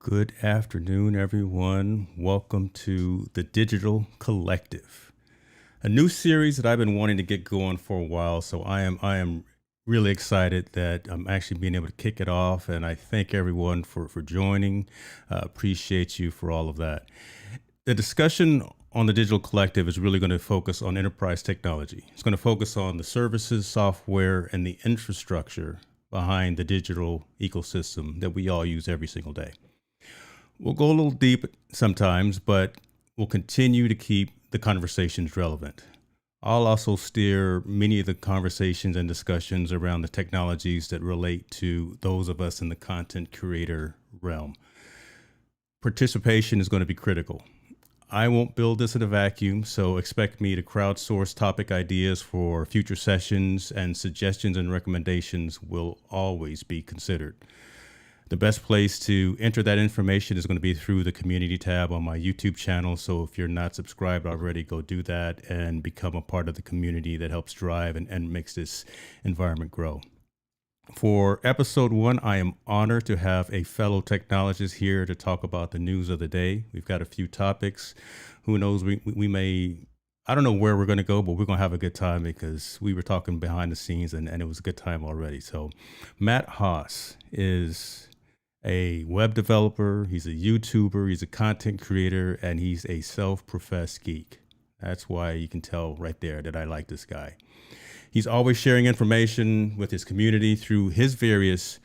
Good afternoon, everyone. Welcome to the Digital Collective, a new series that I've been wanting to get going for a while. So I am really excited that I'm actually being able to kick it off, and I thank everyone for joining. Appreciate you for all of that. The discussion on the Digital Collective is really going to focus on enterprise technology. It's going to focus on the services, software, and the infrastructure behind the digital ecosystem that we all use every single day. We'll go a little deep sometimes, but we'll continue to keep the conversations relevant. I'll also steer many of the conversations and discussions around the technologies that relate to those of us in the content creator realm. Participation is going to be critical. I won't build this in a vacuum, so expect me to crowdsource topic ideas for future sessions, and suggestions and recommendations will always be considered. The best place to enter that information is going to be through the community tab on my YouTube channel. So if you're not subscribed already, go do that and become a part of the community that helps drive and makes this environment grow. For episode 1, I am honored to have a fellow technologist here to talk about the news of the day. We've got a few topics. Who knows, we may, I don't know where we're going to go, but we're going to have a good time because we were talking behind the scenes and it was a good time already. So Matt Haas is a web developer, he's a YouTuber, he's a content creator, and he's a self-professed geek. That's why you can tell right there that I like this guy. He's always sharing information with his community through his various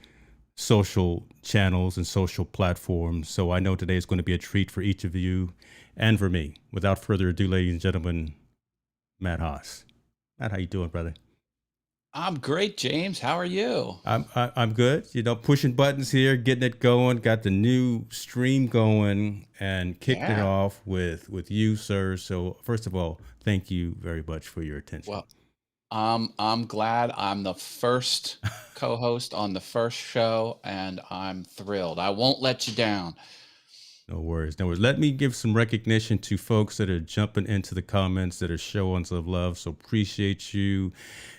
social channels and social platforms. So I know today is going to be a treat for each of you and for me. Without further ado, ladies and gentlemen, Matt Haas. Matt, how you doing, brother? I'm great, James. How are you? I'm good. You know, pushing buttons here, getting it going. Got the new stream going, and kicked it Yeah. off with you, sir. So first of all, thank you very much for your attention. Well, I'm glad I'm the first co-host on the first show, and I'm thrilled. I won't let you down. No worries, no worries. Let me give some recognition to folks that are jumping into the comments that are showing some love. So appreciate you.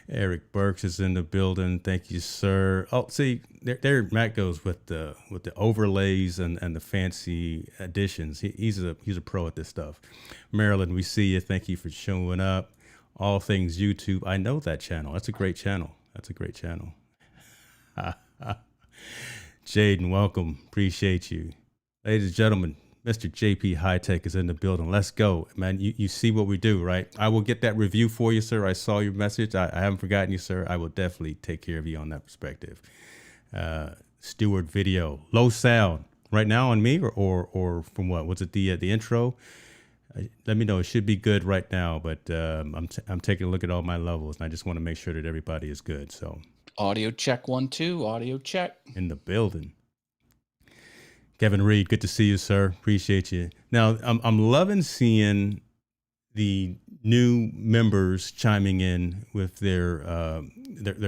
Eric Burks is in the building. Thank you, sir. Oh, see, there Matt goes with the overlays and the fancy additions. He's a pro at this stuff. Marilyn, we see you. Thank you for showing up. All things YouTube. I know that channel. That's a great channel. That's a great channel. Jaden, welcome. Appreciate you. Ladies and gentlemen, Mr. JP Hightech is in the building. Let's go. Man, you see what we do, right? I will get that review for you, sir. I saw your message. I haven't forgotten you, sir. I will definitely take care of you on that perspective. Stewart video, low sound right now on me or from what? Was it the intro? Let me know. It should be good right now, but I'm taking a look at all my levels, and I just want to make sure that everybody is good. So Audio check 1, 2. Audio check. in the building. Kevin Reed, good to see you, sir. Appreciate you. Now, I'm loving seeing the new members chiming in with their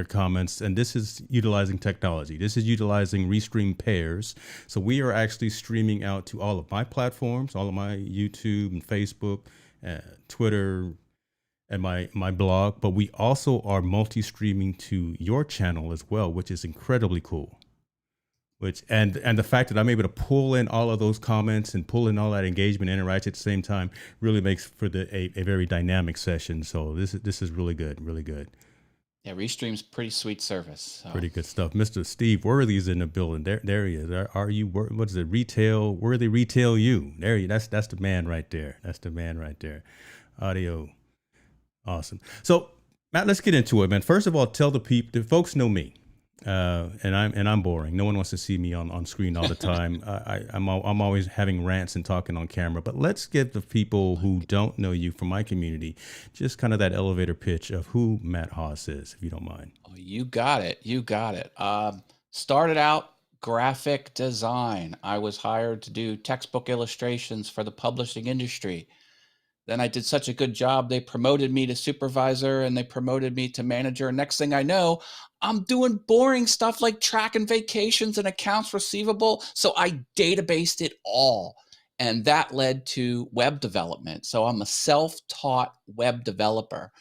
comments, and this is utilizing technology. This is utilizing Restream pairs. So we are actually streaming out to all of my platforms, all of my YouTube and Facebook, Twitter, and my blog. But we also are multi-streaming to your channel as well, which is incredibly cool. Which and the fact that I'm able to pull in all of those comments and pull in all that engagement and interaction at the same time really makes for a very dynamic session. So this is really good, really good. Yeah, Restream's pretty sweet service. So. Pretty good stuff. Mr. Steve Worthy is in the building. There he is. Are you? What is it? Retail Worthy Retail You. There you. That's the man right there. That's the man right there. Audio, awesome. So Matt, let's get into it, man. First of all, tell the folks know me. And I'm boring. No one wants to see me on screen all the time. I'm always having rants and talking on camera. But let's give the people who don't know you from my community just kind of that elevator pitch of who Matt Haas is, if you don't mind. Oh, you got it. You got it. Started out graphic design. I was hired to do textbook illustrations for the publishing industry. Then I did such a good job, they promoted me to supervisor and they promoted me to manager. Next thing I know, I'm doing boring stuff like tracking vacations and accounts receivable. So I databased it all. And that led to web development. So I'm a self-taught web developer.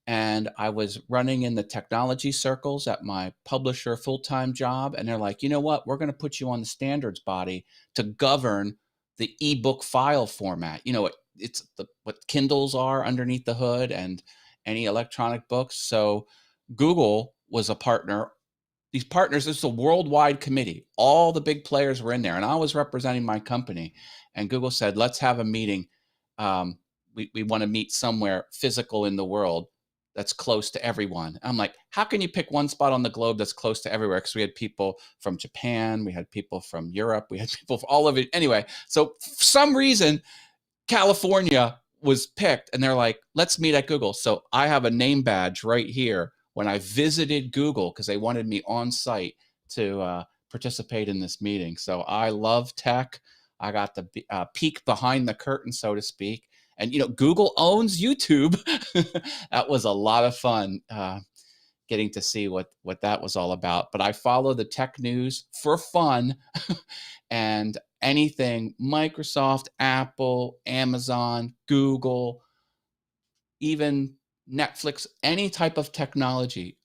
and I was running in the technology circles at my publisher full-time job. And they're like, you know what? We're going to put you on the standards body to govern the ebook file format. It's what Kindles are underneath the hood and any electronic books. So Google was a partner. These partners, this is a worldwide committee. All the big players were in there, and I was representing my company. And Google said, let's have a meeting. We want to meet somewhere physical in the world that's close to everyone. I'm like, how can you pick one spot on the globe that's close to everywhere? Because we had people from Japan, we had people from Europe, we had people from all of it. Anyway, so for some reason, California was picked, and they're like, let's meet at Google. So I have a name badge right here when I visited Google because they wanted me on site to participate in this meeting. So I love tech. I got the peek behind the curtain, so to speak. And, Google owns YouTube. That was a lot of fun getting to see what that was all about. But I follow the tech news for fun and anything Microsoft, Apple, Amazon, Google, even Netflix, any type of technology,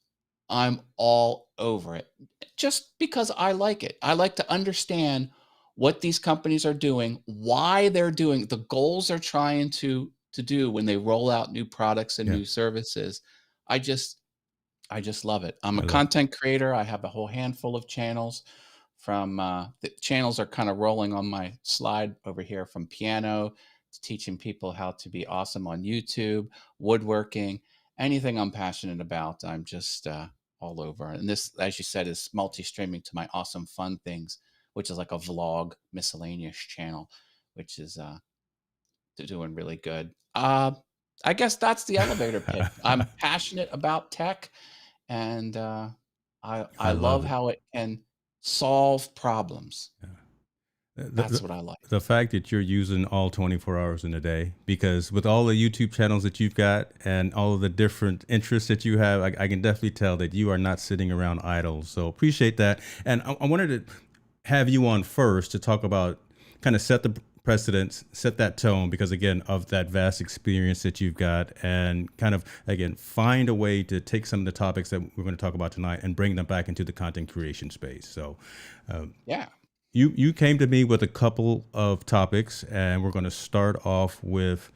I'm all over it just because I like it. I like to understand what these companies are doing, why they're doing the goals they're trying to do when they roll out new products and Yeah. new services. I just love it. I'm a I love content creator. I have a whole handful of channels from the channels are kind of rolling on my slide over here, from piano to teaching people how to be awesome on YouTube, woodworking, anything I'm passionate about. I'm just all over. And this, as you said, is multi-streaming to my awesome fun things, which is like a vlog miscellaneous channel, which is doing really good. I guess that's the elevator pitch. I'm passionate about tech, and I love love it. how it can solve problems. Yeah. That's what I like. The fact that you're using all 24 hours in a day, because with all the YouTube channels that you've got and all of the different interests that you have, I can definitely tell that you are not sitting around idle. So appreciate that. And I wanted to have you on first to talk about, kind of set the precedence, set that tone, because again, of that vast experience that you've got, and kind of, again, find a way to take some of the topics that we're going to talk about tonight and bring them back into the content creation space. So Yeah. you came to me with a couple of topics, and we're going to start off with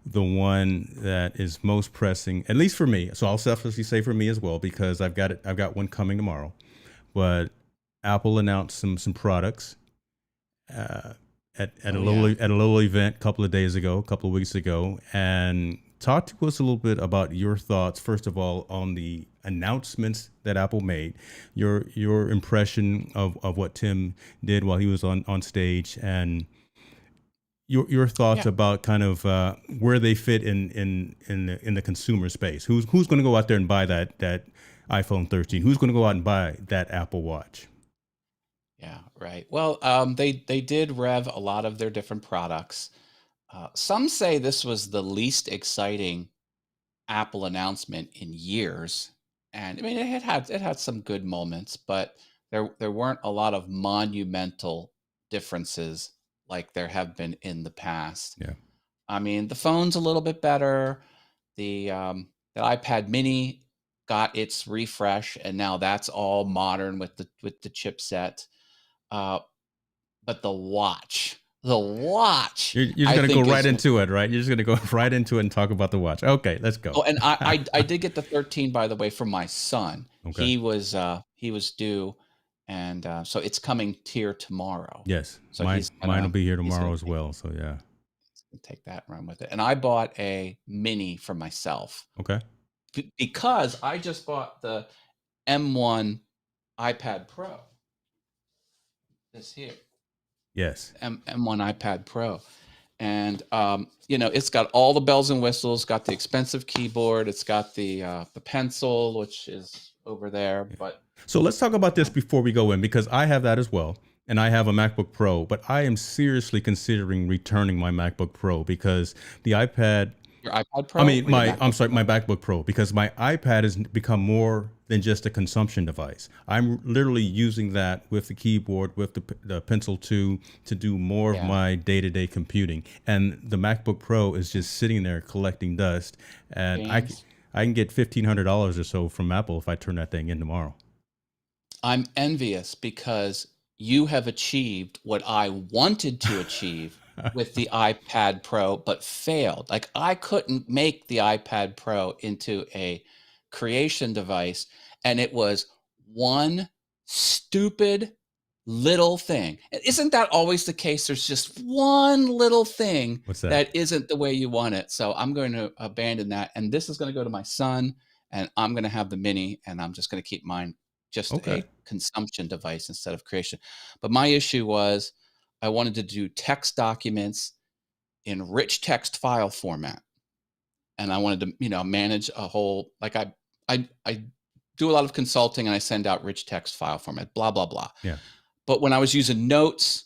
the one that is most pressing, at least for me. So I'll selfishly say for me as well, because I've got one coming tomorrow. But Apple announced some products at a little event a couple of weeks ago, and talk to us a little bit about your thoughts, first of all, on the announcements that Apple made, your impression of what Tim did while he was on stage, and your thoughts Yeah. about kind of where they fit in the consumer space. Who's going to go out there and buy that iPhone 13? Who's going to go out and buy that Apple Watch? Yeah, right. Well, they did rev a lot of their different products. Some say this was the least exciting Apple announcement in years, and I mean it had some good moments, but there weren't a lot of monumental differences like there have been in the past. Yeah. I mean, the phone's a little bit better. The iPad Mini got its refresh, and now that's all modern with the chipset. Uh, but the watch, You're just I going to go think right is into it, right? You're just going to go right into it and talk about the watch. Okay, let's go. oh, and I did get the 13, by the way, from my son. Okay. He was due, and so it's coming here tomorrow. Yes, So mine will be here tomorrow as take, well. So yeah. take that and run with it. And I bought a mini for myself Okay. because I just bought the M1 iPad Pro. This here. Yes. M1 iPad Pro. And it's got all the bells and whistles, got the expensive keyboard, it's got the pencil, which is over there. But so let's talk about this before we go in, because I have that as well, and I have a MacBook Pro, but I am seriously considering returning my MacBook Pro because the iPad. Your iPad Pro? I mean, my MacBook Pro, because my iPad has become more than just a consumption device. I'm literally using that with the keyboard, with the Pencil 2 to do more of my day-to-day computing. And the MacBook Pro is just sitting there collecting dust. And I can get $1,500 or so from Apple if I turn that thing in tomorrow. I'm envious because you have achieved what I wanted to achieve with the iPad Pro, but failed. Like I couldn't make the iPad Pro into a creation device, and it was one stupid little thing. Isn't that always the case? There's just one little thing What's that? that isn't the way you want it. So I'm going to abandon that. And this is going to go to my son, and I'm going to have the mini, and I'm just going to keep mine just Okay. a consumption device instead of creation. But my issue was I wanted to do text documents in rich text file format. And I wanted to, manage a whole, like I do a lot of consulting and I send out rich text file format, blah, blah, blah. Yeah. But when I was using notes,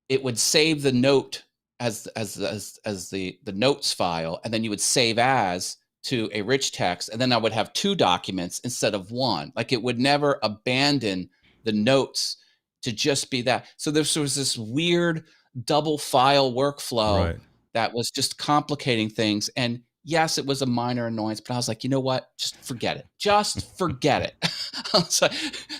it would save the note as the notes file, and then you would save as to a rich text, and then I would have two documents instead of one. Like it would never abandon the notes to just be that. So there was this weird double file workflow Right. that was just complicating things. And yes, it was a minor annoyance, but I was like, you know what? Just forget it. Just forget it.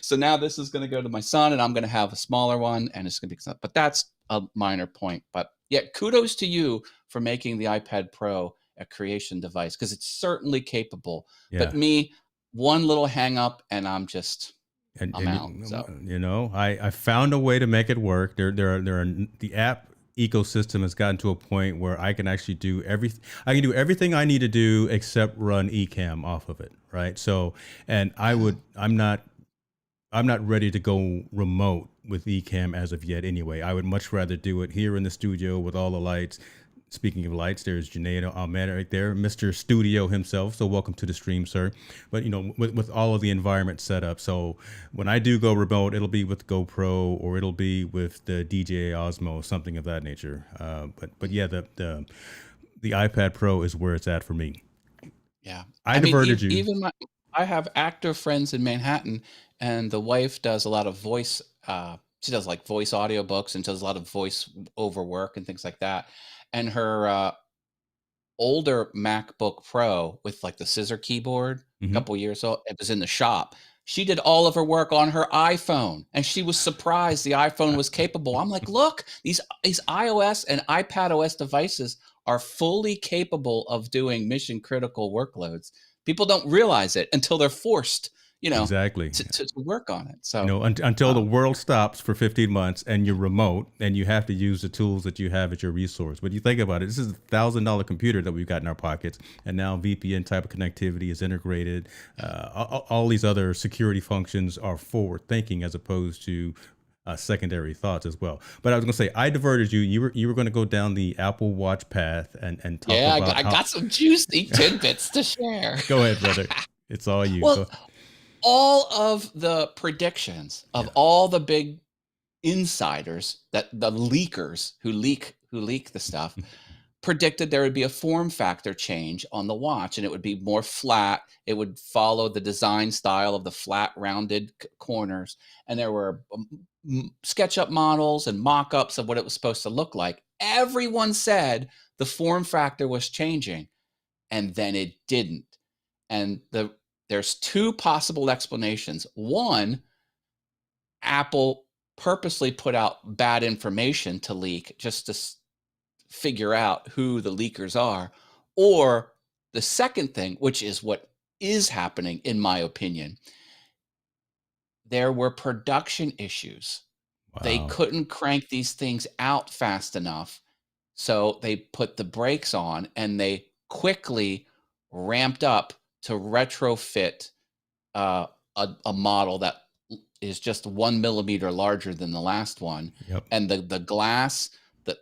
So now this is going to go to my son, and I'm going to have a smaller one, and it's going to be, but that's a minor point. But yeah, kudos to you for making the iPad Pro a creation device, because it's certainly capable. Yeah. But me, one little hang up, and I'm out. So I found a way to make it work. The app ecosystem has gotten to a point where I can actually do everything. I can do everything I need to do except run Ecamm off of it. Right. So, and I'm not ready to go remote with Ecamm as of yet anyway. I would much rather do it here in the studio with all the lights. Speaking of lights, there's Junaid Ahmed right there, Mr. Studio himself. So welcome to the stream, sir. But, with all of the environment set up. So when I do go remote, it'll be with GoPro or it'll be with the DJI Osmo, something of that nature. But yeah, the iPad Pro is where it's at for me. Yeah. I diverted you. Even I have actor friends in Manhattan, and the wife does a lot of voice. She does like voice audiobooks and does a lot of voice over work and things like that. And her older MacBook Pro with like the scissor keyboard, a couple years old, it was in the shop. She did all of her work on her iPhone, and she was surprised the iPhone was capable. I'm like, look, these iOS and iPadOS devices are fully capable of doing mission critical workloads. People don't realize it until they're forced, Exactly. to work on it. So, until the world stops for 15 months and you're remote and you have to use the tools that you have at your resource. But you think about it, this is $1,000 computer that we've got in our pockets, and now VPN type of connectivity is integrated. All these other security functions are forward thinking as opposed to secondary thoughts as well. But I was going to say, I diverted you. You were going to go down the Apple Watch path and talk about. I got some juicy tidbits to share. Go ahead, brother. It's all you. Well, all of the predictions of all the big insiders, that the leakers who leak the stuff, predicted there would be a form factor change on the watch, and it would be more flat. It would follow the design style of the flat rounded corners. And there were SketchUp models and mock-ups of what it was supposed to look like. Everyone said the form factor was changing, and then it didn't. And there's two possible explanations. One, Apple purposely put out bad information to leak just to figure out who the leakers are. Or the second thing, which is what is happening, in my opinion, there were production issues. Wow. They couldn't crank these things out fast enough. So they put the brakes on, and they quickly ramped up to retrofit a model that is just 1 millimeter larger than the last one. Yep. And the glass, the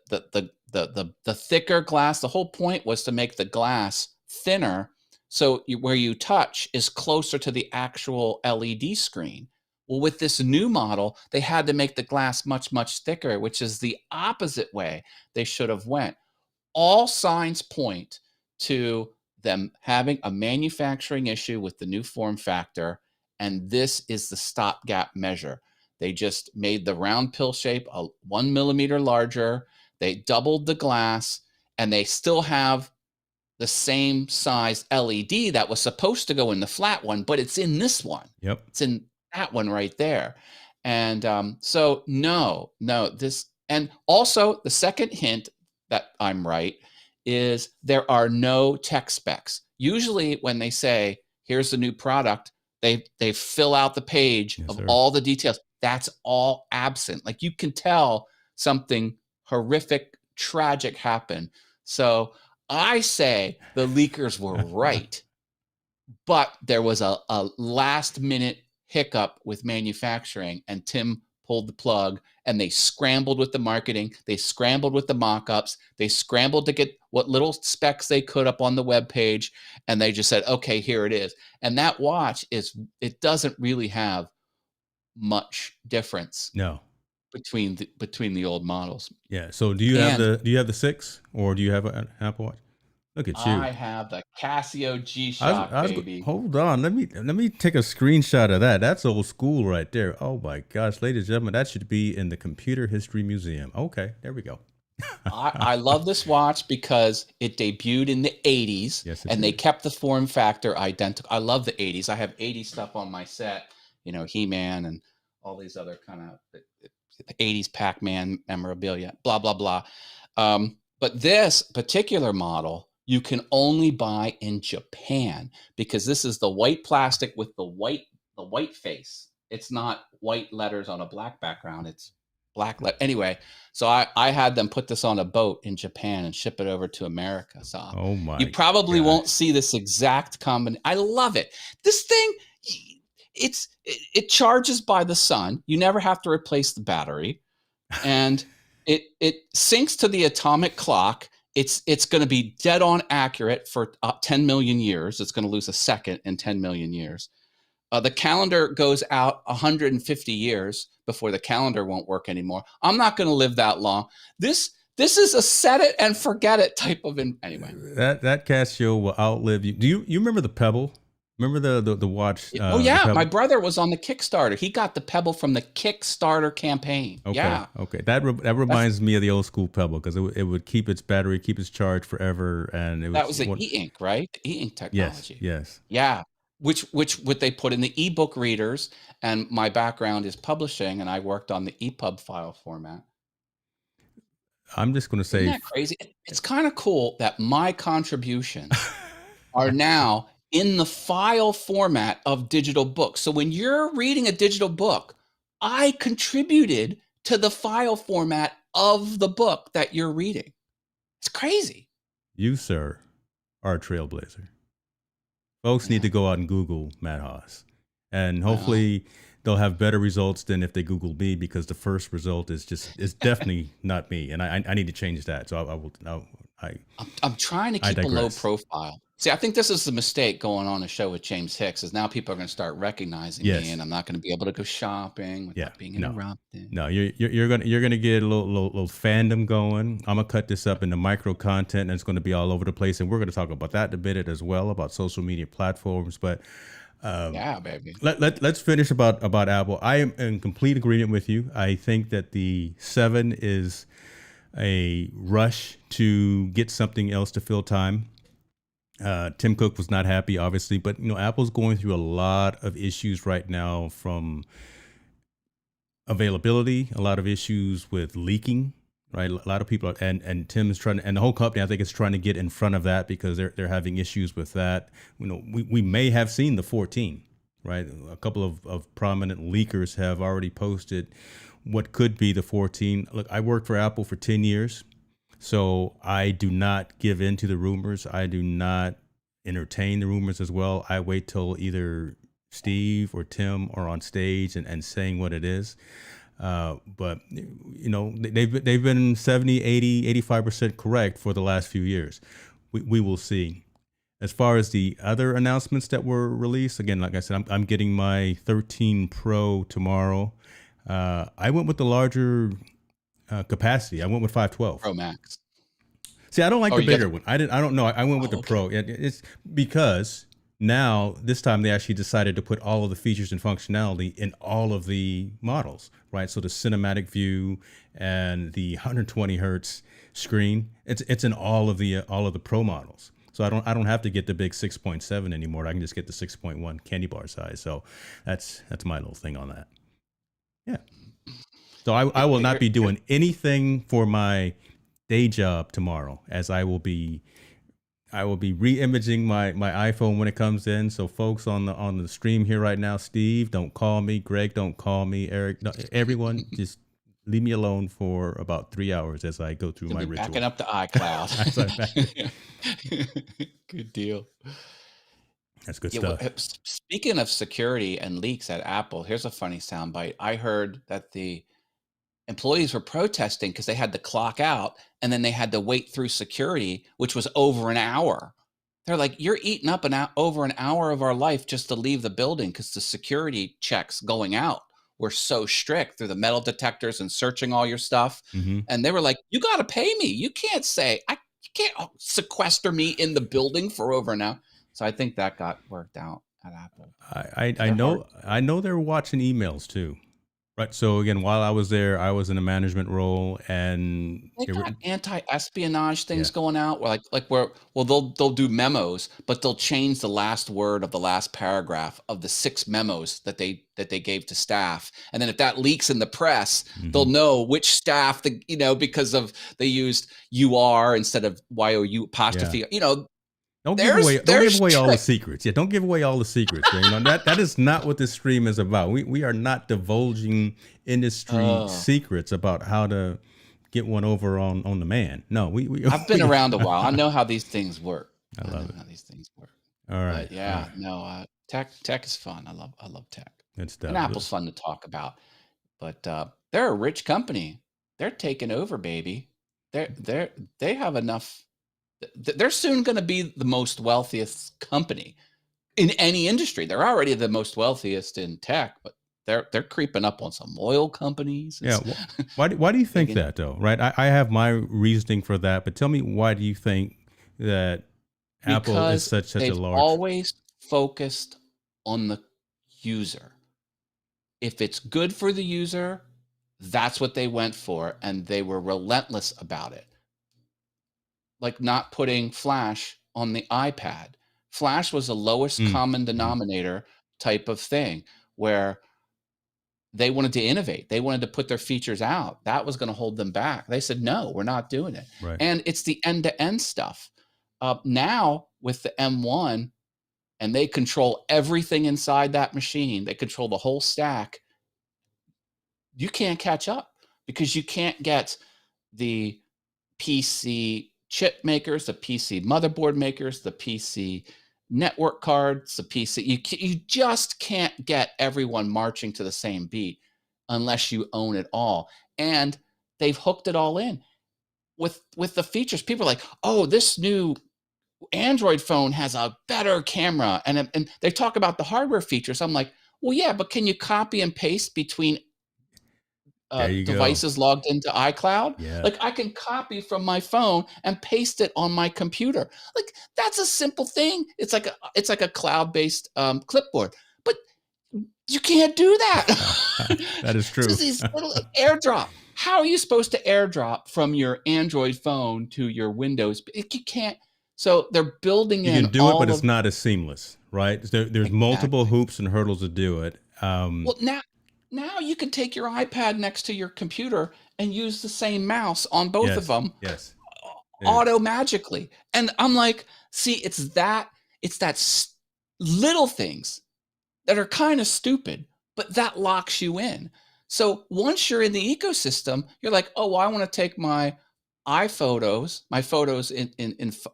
thicker glass, the whole point was to make the glass thinner, so where you touch is closer to the actual LED screen. Well, with this new model, they had to make the glass much, much thicker, which is the opposite way they should have went. All signs point to them having a manufacturing issue with the new form factor, and this is the stopgap measure. They just made the round pill shape 1 millimeter larger. They doubled the glass, and they still have the same size LED that was supposed to go in the flat one, but it's in this one. Yep. It's in that one right there. And so no, this, and also the second hint that I'm right is there are no tech specs. Usually when they say, here's the new product, they fill out the page Yes, of sir. all the details. That's all absent. Like you can tell something horrific, tragic happened. So I say the leakers were right, but there was a last minute hiccup with manufacturing, and Tim pulled the plug, and they scrambled with the marketing. They scrambled with the mock-ups. They scrambled to get what little specs they could up on the web page, and they just said, okay, here it is. And that watch it doesn't really have much difference No. between the old models. Yeah. So do you have And the 6 or do you have an Apple Watch? Look at you. I have the Casio G-Shock, baby. Hold on. Let me take a screenshot of that. That's old school right there. Oh my gosh, ladies and gentlemen, that should be in the Computer History Museum. Okay, there we go. I love this watch because it debuted in the 80s. Yes, it and they did. kept the form factor identical. I love the 80s. I have 80s stuff on my set, He-Man and all these other kind of 80s Pac-Man memorabilia, blah, blah, blah. But this particular model, you can only buy in Japan because this is the white plastic with the white face. It's not white letters on a black background. It's black. Anyway, so I had them put this on a boat in Japan and ship it over to America. So Oh my you probably gosh. won't see this exact combination. I love it. This thing, it charges by the sun. You never have to replace the battery, and it syncs to the atomic clock. It's going to be dead on accurate for 10 million years. It's going to lose a second in 10 million years. The calendar goes out 150 years before the calendar won't work anymore. I'm not going to live that long. This is a set it and forget it type of anyway. That Casio will outlive you. Do you remember the Pebble? Remember the watch? Oh yeah, my brother was on the Kickstarter. He got the Pebble from the Kickstarter campaign. Okay, yeah. Okay. That reminds me of the old school Pebble because it would keep its battery, keep its charge forever, and That was the e-ink, right? The e-ink technology. Yes. Yeah. Which they put in the ebook readers, and my background is publishing, and I worked on the EPUB file format. I'm just going to say, isn't that crazy? It's kind of cool that my contributions are now in the file format of digital books. So when you're reading a digital book, I contributed to the file format of the book that you're reading. It's crazy. You, sir, are a trailblazer. Folks need to go out and Google Matt Haas, and hopefully they'll have better results than if they Google me, because the first result is definitely not me, and I need to change that. So I will. I'm trying to keep a low profile. See, I think this is the mistake going on a show with James Hicks, is now people are going to start recognizing me, and I'm not going to be able to go shopping without being interrupted. No, you're gonna get a little fandom going. I'm gonna cut this up into micro content, and it's going to be all over the place, and we're going to talk about that in a bit as well, about social media platforms. But yeah, baby. Let's finish about Apple. I am in complete agreement with you. I think that the 7 is a rush to get something else to fill time. Tim Cook was not happy, obviously, but Apple's going through a lot of issues right now, from availability, a lot of issues with leaking, right? A lot of people are, and Tim is trying to, and the whole company, I think, is trying to get in front of that because they're having issues with that. We may have seen the 14, right? A couple of prominent leakers have already posted what could be the 14. Look, I worked for Apple for 10 years. So I do not give in to the rumors. I do not entertain the rumors as well. I wait till either Steve or Tim are on stage and saying what it is. But they've been 70, 80, 85% correct for the last few years. We will see. As far as the other announcements that were released, again, like I said, I'm getting my 13 Pro tomorrow. I went with the larger capacity. I went with 512 Pro Max. See, I don't like the bigger one. I don't know. I went with the Pro. It's because now this time they actually decided to put all of the features and functionality in all of the models, right? So the cinematic view and the 120 hertz screen, it's in all of the Pro models. So I don't have to get the big 6.7 anymore. I can just get the 6.1 candy bar size. So that's my little thing on that. Yeah. So I will not be doing anything for my day job tomorrow, as I will be re-imaging my iPhone when it comes in. So folks on the stream here right now, Steve, don't call me. Greg, don't call me. Eric, no, everyone, just leave me alone for about 3 hours as I go through my ritual. Backing up to iCloud. Good deal. That's good stuff. Speaking of security and leaks at Apple, here's a funny soundbite. I heard that the employees were protesting because they had to clock out and then they had to wait through security, which was over an hour. They're like, you're eating up over an hour of our life just to leave the building because the security checks going out were so strict through the metal detectors and searching all your stuff. Mm-hmm. And they were like, you got to pay me. You can't say, you can't sequester me in the building for over an hour. So I think that got worked out at Apple. I know they're watching emails too. Right. So again, while I was there, I was in a management role, and they got anti-espionage things going out. They'll do memos, but they'll change the last word of the last paragraph of the 6 memos that they gave to staff. And then if that leaks in the press, they'll know which staff because of they used UR instead of YOU apostrophe. Yeah. Don't give away all the secrets. Yeah, don't give away all the secrets. That is not what this stream is about. We are not divulging industry secrets about how to get one over on the man. No, I've been around a while. I know how these things work. I love it. How these things work. All right. But tech is fun. I love tech. Good stuff. And Apple's fun to talk about. But they're a rich company. They're taking over, baby. They have enough. They're soon going to be the most wealthiest company in any industry. They're already the most wealthiest in tech, but they're creeping up on some oil companies. Yeah. Why do you think that though? Right. I have my reasoning for that, but tell me, why do you think that Apple is such a large? Always focused on the user. If it's good for the user, that's what they went for, and they were relentless about it. Like not putting Flash on the iPad. Flash was the lowest common denominator type of thing where they wanted to innovate. They wanted to put their features out. That was going to hold them back. They said, no, we're not doing it. Right. And it's the end-to-end stuff. Now with the M1, and they control everything inside that machine. They control the whole stack. You can't catch up because you can't get the PC chip makers, the PC motherboard makers, the PC network cards, the PC. You just can't get everyone marching to the same beat unless you own it all. And they've hooked it all in with the features. People are like, oh, this new Android phone has a better camera. And they talk about the hardware features. I'm like, well, yeah, but can you copy and paste between devices logged into iCloud? Yeah. Like I can copy from my phone and paste it on my computer. Like that's a simple thing. It's like a cloud-based clipboard, but you can't do that. That is true. These little AirDrop. How are you supposed to AirDrop from your Android phone to your Windows? You can't. So they're building in. You can do it, but it's not as seamless, right? There's multiple hoops and hurdles to do it. Well, now you can take your iPad next to your computer and use the same mouse on both of them. Yes. Auto magically. And I'm like, see, it's that little things that are kind of stupid, but that locks you in. So once you're in the ecosystem, you're like, oh, well, I want to take my iPhotos, my photos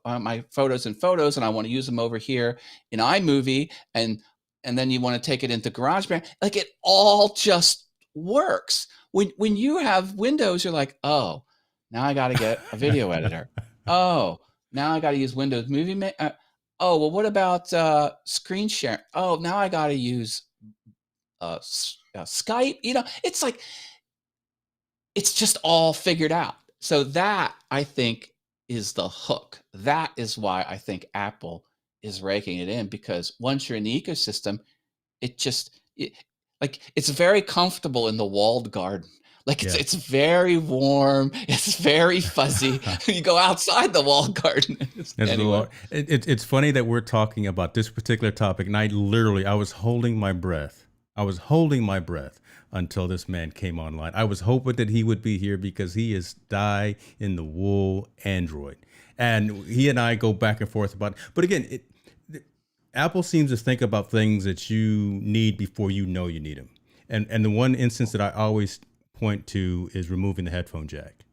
my photos in Photos, and I want to use them over here in iMovie, and then you want to take it into GarageBand. Like it all just works. When you have Windows, you're like, oh, now I got to get a video editor. Oh, now I got to use Windows Movie Maker. Oh, well, what about screen share? Oh, now I got to use Skype. It's like it's just all figured out. So that, I think, is the hook. That is why I think Apple is raking it in, because once you're in the ecosystem, it's very comfortable in the walled garden. Like Yeah. it's very warm. It's very fuzzy. You go outside the walled garden. Anyway. It's funny that we're talking about this particular topic, and I was holding my breath. I was holding my breath until this man came online. I was hoping that he would be here because he is die in the wool Android, and he and I go back and forth about it. But again, Apple seems to think about things that you need before you know you need them. And the one instance that I always point to is removing the headphone jack.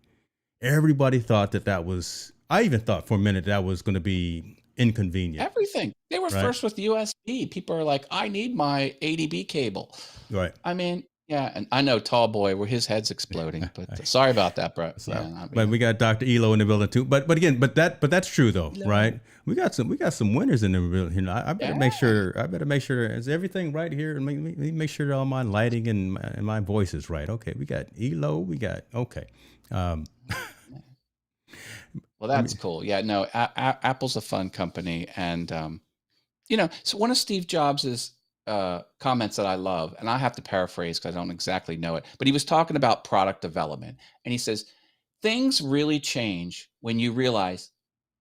Everybody thought that was, I even thought for a minute that was going to be inconvenient. Everything. They were Right. first with USB. People are like, I need my ADB cable. Right. I mean, yeah, and I know Tall Boy where his head's exploding, but sorry about that, bro. But we got Dr. Elo in the building too. But again, but that's true though, right? We got some winners in the building. You know, I better make sure. Is everything right here, and make sure that all my lighting and my voice is right. Okay, we got Elo. We got okay. Well, that's cool. Yeah, no, Apple's a fun company, and so one of Steve Jobs's comments that I love, and I have to paraphrase because I don't exactly know it, but he was talking about product development, and he says things really change when you realize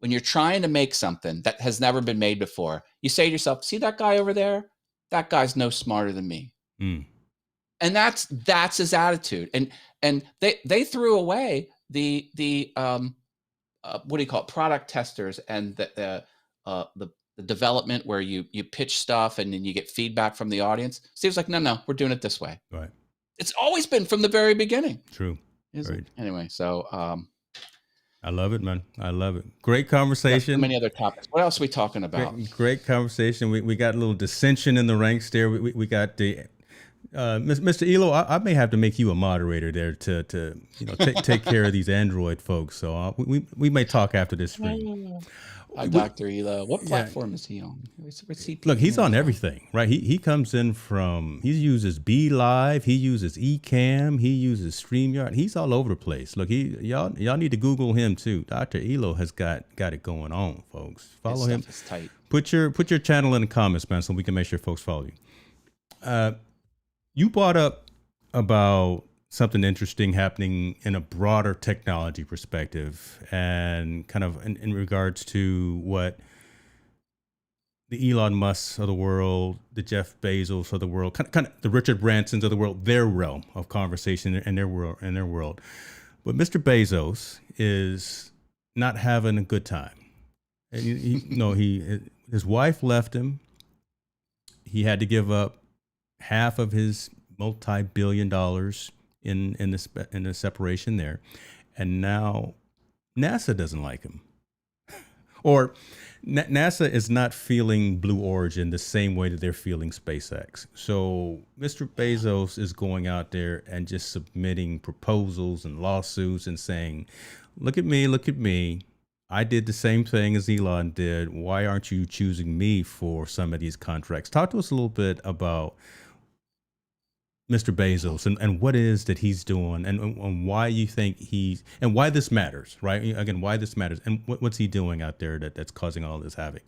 when you're trying to make something that has never been made before. You say to yourself, "See that guy over there? That guy's no smarter than me." And that's his attitude. And they threw away the what do you call it? Product testers and the development where you pitch stuff and then you get feedback from the audience. Steve's like, no, we're doing it this way. Right. It's always been from the very beginning. True. Right. Anyway, so I love it, man. I love it. Great conversation. So many other topics. What else are we talking about? Great conversation. We got a little dissension in the ranks there. We got the Mr. Elo. I may have to make you a moderator there to take care of these Android folks. So we may talk after this stream. Dr. Elo. What platform is he on? Look, he's on everything, right? He comes in he uses Be Live, he uses Ecamm, he uses StreamYard. He's all over the place. Look, y'all need to Google him too. Dr. Elo has got it going on, folks. Follow him. Stuff is tight. Put your channel in the comments, man, so we can make sure folks follow you. You brought up about something interesting happening in a broader technology perspective and kind of in regards to what the Elon Musks of the world, the Jeff Bezos of the world, kind of the Richard Bransons of the world, their realm of conversation in their world. But Mr. Bezos is not having a good time. And his wife left him. He had to give up half of his multi-billion dollars in the separation there, and now NASA doesn't like him, or NASA is not feeling Blue Origin the same way that they're feeling SpaceX. So Mr. Bezos is going out there and just submitting proposals and lawsuits and saying, look at me. I did the same thing as Elon did. Why aren't you choosing me for some of these contracts? Talk to us a little bit about Mr. Bezos and what it is that he's doing and why you think and why this matters, right? Again, why this matters and what's he doing out there that's causing all this havoc?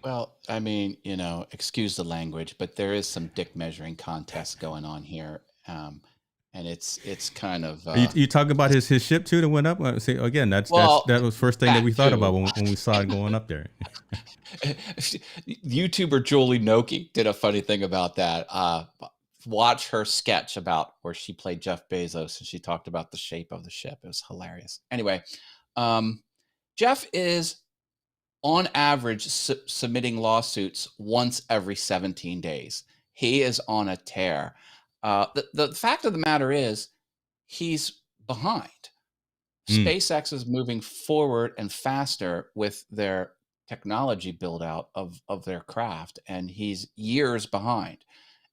Well, I mean, excuse the language, but there is some dick measuring contest going on here. And it's kind of. You talking about his ship too that went up? See, again, that was the first thing that we thought about when we saw it going up there. YouTuber Julie Noki did a funny thing about that. Watch her sketch about where she played Jeff Bezos and she talked about the shape of the ship. It was hilarious. Anyway, Jeff is on average submitting lawsuits once every 17 days. He is on a tear. The fact of the matter is he's behind. SpaceX is moving forward and faster with their technology build out of their craft, and he's years behind.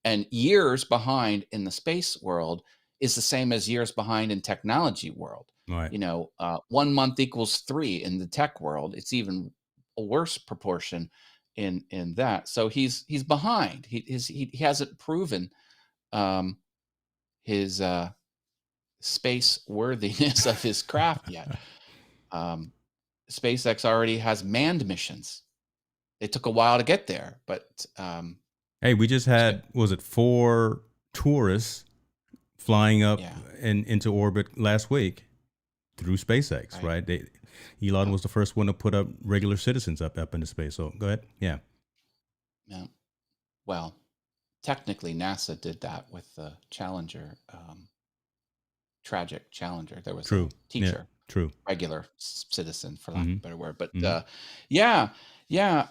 And years behind in the space world is the same as years behind in technology world. Right. 1 month equals 3 in the tech world. It's even a worse proportion in that. So he's behind. He hasn't proven his space worthiness of his craft yet. SpaceX already has manned missions. It took a while to get there, but hey, we just had, was it 4 tourists flying up Yeah. and into orbit last week through SpaceX, right? Elon was the first one to put up regular citizens up into space. So go ahead. Yeah. Yeah. Well, technically, NASA did that with the Challenger, tragic Challenger. There was a True. Yeah. teacher, True. regular citizen, for lack of Mm-hmm. a better word. But Mm-hmm. yeah, yeah.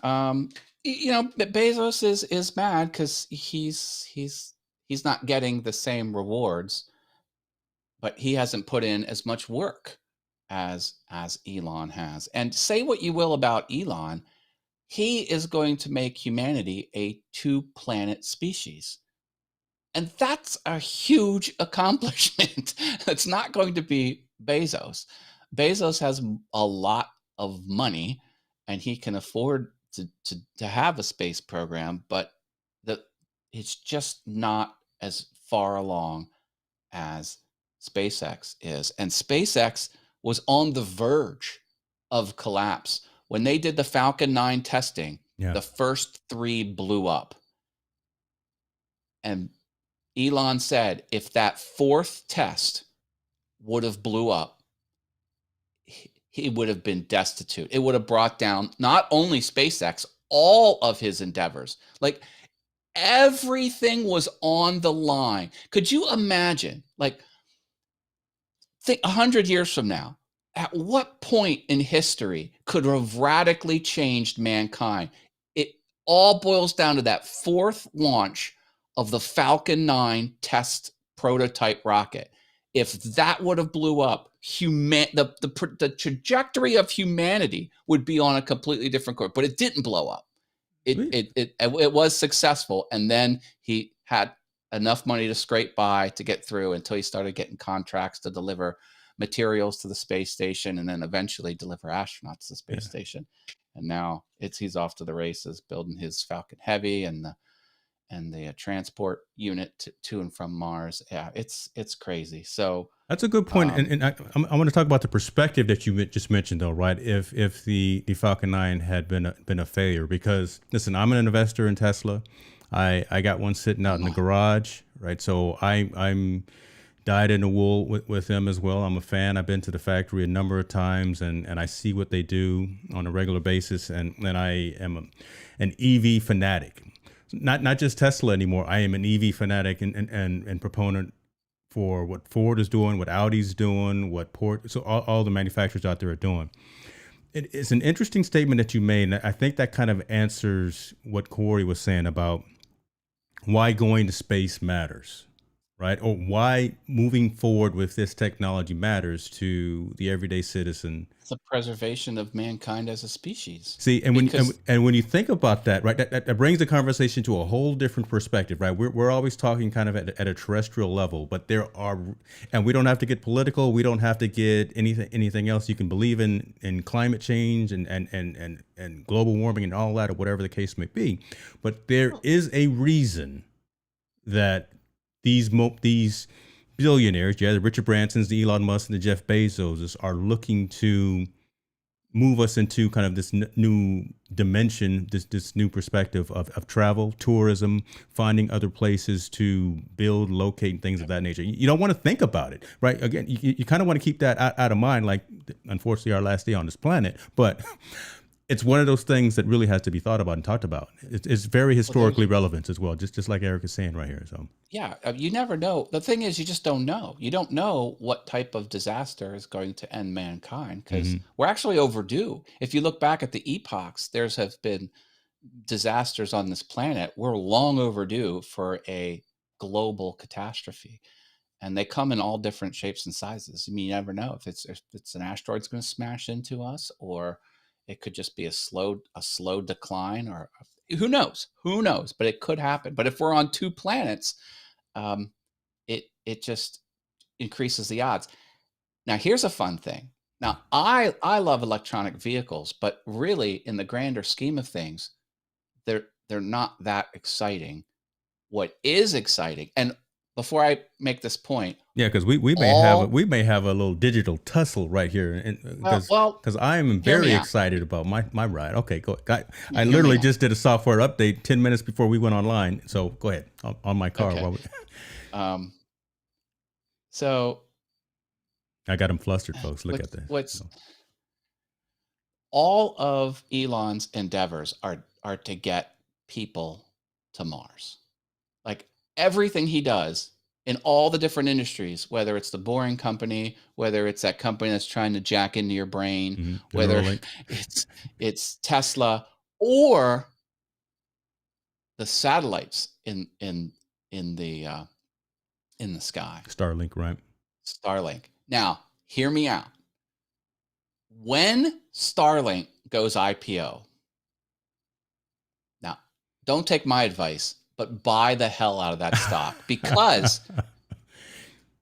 Bezos is mad because he's not getting the same rewards, but he hasn't put in as much work as Elon has. And say what you will about Elon, he is going to make humanity a 2-planet species. And that's a huge accomplishment. It's not going to be Bezos. Bezos has a lot of money and he can afford to have a space program, but it's just not as far along as SpaceX is. And SpaceX was on the verge of collapse. When they did the Falcon 9 testing, the first 3 blew up. And Elon said if that 4th test would have blew up, he would have been destitute. It would have brought down not only SpaceX, all of his endeavors. Like everything was on the line. Could you imagine, like, think 100 years from now, at what point in history could have radically changed mankind? It all boils down to that 4th launch of the Falcon 9 test prototype rocket. If that would have blew up, the trajectory of humanity would be on a completely different course. But it didn't blow up. It was successful, and then he had enough money to scrape by to get through until he started getting contracts to deliver materials to the space station and then eventually deliver astronauts to the space station. And now he's off to the races, building his Falcon Heavy and the transport unit to and from Mars. Yeah, it's crazy. So that's a good point. And I want to talk about the perspective that you just mentioned, though, right? If the Falcon 9 had been a failure, because listen, I'm an investor in Tesla. I got one sitting out in the garage, right? So I'm dyed in the wool with them as well. I'm a fan. I've been to the factory a number of times, and I see what they do on a regular basis. And I am an EV fanatic. Not just Tesla anymore. I am an EV fanatic and proponent for what Ford is doing, what Audi's doing, so all the manufacturers out there are doing. It's an interesting statement that you made, and I think that kind of answers what Corey was saying about why going to space matters, right? Or why moving forward with this technology matters to the everyday citizen. It's the preservation of mankind as a species. See, and when you think about that, right, that brings the conversation to a whole different perspective, right? We're always talking kind of at a terrestrial level, but and we don't have to get political. We don't have to get anything else. You can believe in climate change and global warming and all that, or whatever the case may be. But there is a reason that these billionaires, the Richard Bransons, the Elon Musk, and the Jeff Bezos are looking to move us into kind of this new dimension, this new perspective of travel, tourism, finding other places to build, locate, things of that nature. You don't want to think about it, right? Again, you kind of want to keep that out of mind, like unfortunately our last day on this planet, but it's one of those things that really has to be thought about and talked about. It's very historically relevant as well, just like Eric is saying right here. So yeah, you never know. The thing is, you just don't know. You don't know what type of disaster is going to end mankind, because we're actually overdue. If you look back at the epochs, have been disasters on this planet. We're long overdue for a global catastrophe, and they come in all different shapes and sizes. I mean, you never know if it's an asteroid's going to smash into us, or it could just be a slow decline, or who knows, but it could happen. But if we're on 2 planets, it just increases the odds. Now, here's a fun thing. Now, I love electronic vehicles, but really in the grander scheme of things, they're not that exciting. What is exciting, and before I make this point, because we may have a little digital tussle right here, because I am very excited about my ride. Okay, go ahead. I literally just did a software update 10 minutes before we went online, so go ahead on my car. Okay. So I got him flustered, folks. Look at what's this. what's So, all of Elon's endeavors are to get people to Mars. Like everything he does in all the different industries, whether it's the Boring Company, whether it's that company that's trying to jack into your brain, whether Neuralink, it's Tesla or the satellites in the sky, Starlink, right? Starlink. Now, hear me out. When Starlink goes IPO, now don't take my advice, but buy the hell out of that stock because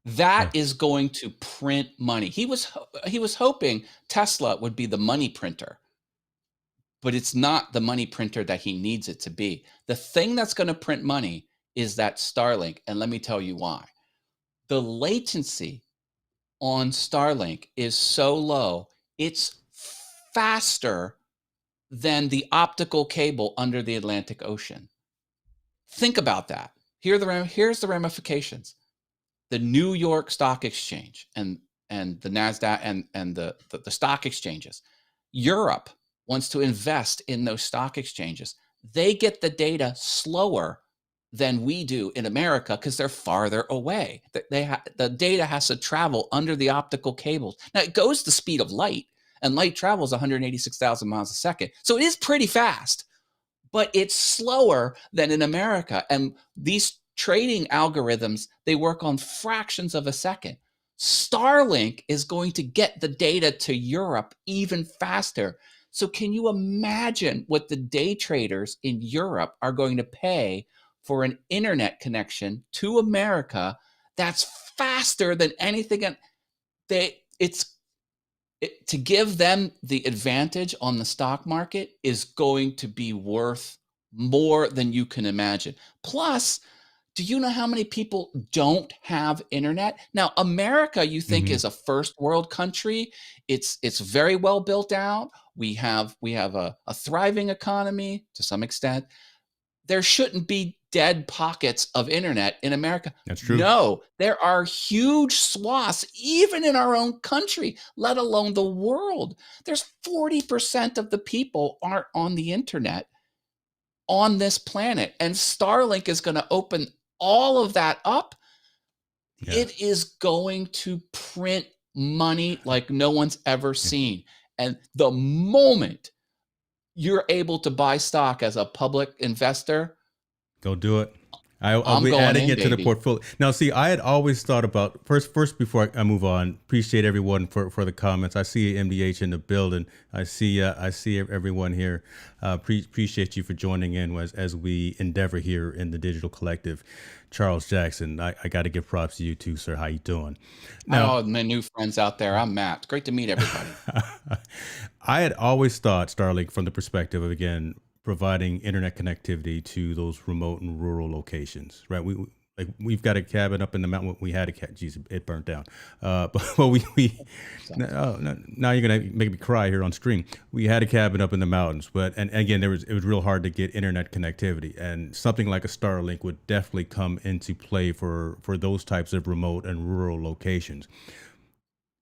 that is going to print money. He was hoping Tesla would be the money printer, but it's not the money printer that he needs it to be. The thing that's going to print money is that Starlink, and let me tell you why. The latency on Starlink is so low, it's faster than the optical cable under the Atlantic Ocean. Think about that. Here's the ramifications. The New York Stock Exchange and the NASDAQ and the stock exchanges. Europe wants to invest in those stock exchanges. They get the data slower than we do in America because they're farther away. The data has to travel under the optical cables. Now, it goes the speed of light, and light travels 186,000 miles a second. So it is pretty fast, but it's slower than in America. And these trading algorithms, they work on fractions of a second. Starlink is going to get the data to Europe even faster. So can you imagine what the day traders in Europe are going to pay for an internet connection to America that's faster than anything? And to give them the advantage on the stock market is going to be worth more than you can imagine. Plus, do you know how many people don't have internet? Now, America, you think is a first world country. It's very well built out. We have a thriving economy to some extent. There shouldn't be dead pockets of internet in America. That's true. No, there are huge swaths, even in our own country, let alone the world. There's 40% of the people aren't on the internet on this planet. And Starlink is going to open all of that up. Yeah. It is going to print money like no one's ever seen. And the moment you're able to buy stock as a public investor, go do it. I'll be adding it to the portfolio. Now, see, I had always thought about first before I move on. Appreciate everyone for the comments. I see MDH in the building. I see everyone here. Appreciate you for joining in as we endeavor here in the Digital Collective. Charles Jackson, I got to give props to you too, sir. How you doing? Now, my new friends out there. I'm Matt. It's great to meet everybody. I had always thought Starlink from the perspective of, again, providing internet connectivity to those remote and rural locations, right? We've got a cabin up in the mountain. We had a cat. Geez, it burnt down. But now you're gonna make me cry here on stream. We had a cabin up in the mountains, and again, it was real hard to get internet connectivity, and something like a Starlink would definitely come into play for those types of remote and rural locations.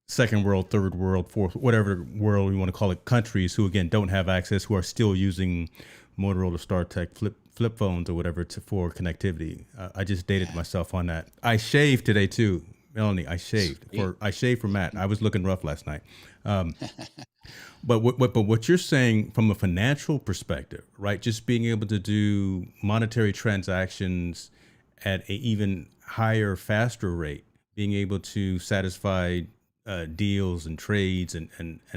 Second world, third world, fourth, whatever world you want to call it, countries who again don't have access, who are still using Motorola StarTech flip phones or whatever for connectivity. I just dated myself on that. I shaved today too, Melanie. I shaved for Matt. I was looking rough last night. But what you're saying from a financial perspective, right? Just being able to do monetary transactions at an even higher, faster rate, being able to satisfy deals and trades and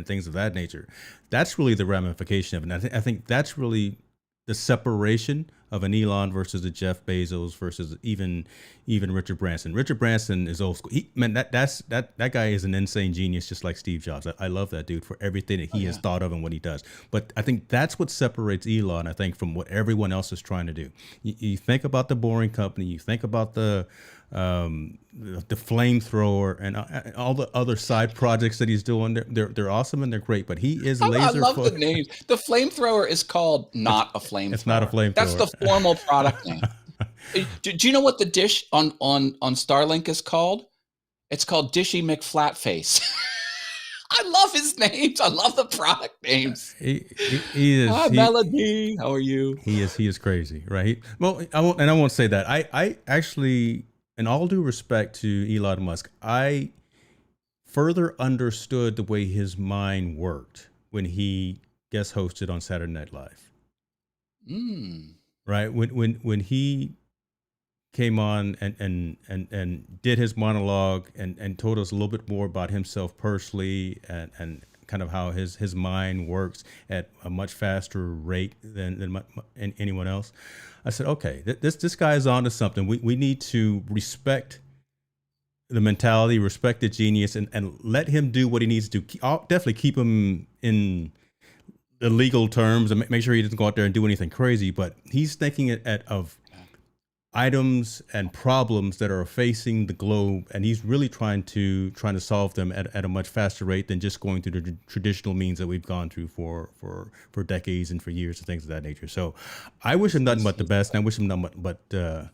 things of that nature. That's really the ramification of it. And I think that's really the separation of an Elon versus a Jeff Bezos versus even Richard Branson. Richard Branson is old school. That guy is an insane genius, just like Steve Jobs. I love that dude for everything that he has thought of and what he does. But I think that's what separates Elon, I think, from what everyone else is trying to do. You think about the Boring Company, you think about the flamethrower and all the other side projects that he's doing. They're awesome and they're great, but he is laser. I love the name. The flamethrower is called not a flamethrower. It's not a flamethrower. That's the formal product name. Do you know what the dish on Starlink is called? It's called Dishy McFlatface. I love his names. I love the product names. He is Hi, Melody. How are you? he is crazy, right? Well, I won't say that. I actually, in all due respect to Elon Musk, I further understood the way his mind worked when he guest hosted on Saturday Night Live. Right, when he came on and did his monologue and told us a little bit more about himself personally and kind of how his mind works at a much faster rate than anyone else. I said, okay, this guy is on to something. We need to respect the mentality, respect the genius, and let him do what he needs to do. I'll definitely keep him in the legal terms and make sure he doesn't go out there and do anything crazy. But he's thinking of items and problems that are facing the globe, and he's really trying to solve them at a much faster rate than just going through the traditional means that we've gone through for decades and for years and things of that nature. So I wish him nothing but the best, and I wish him nothing but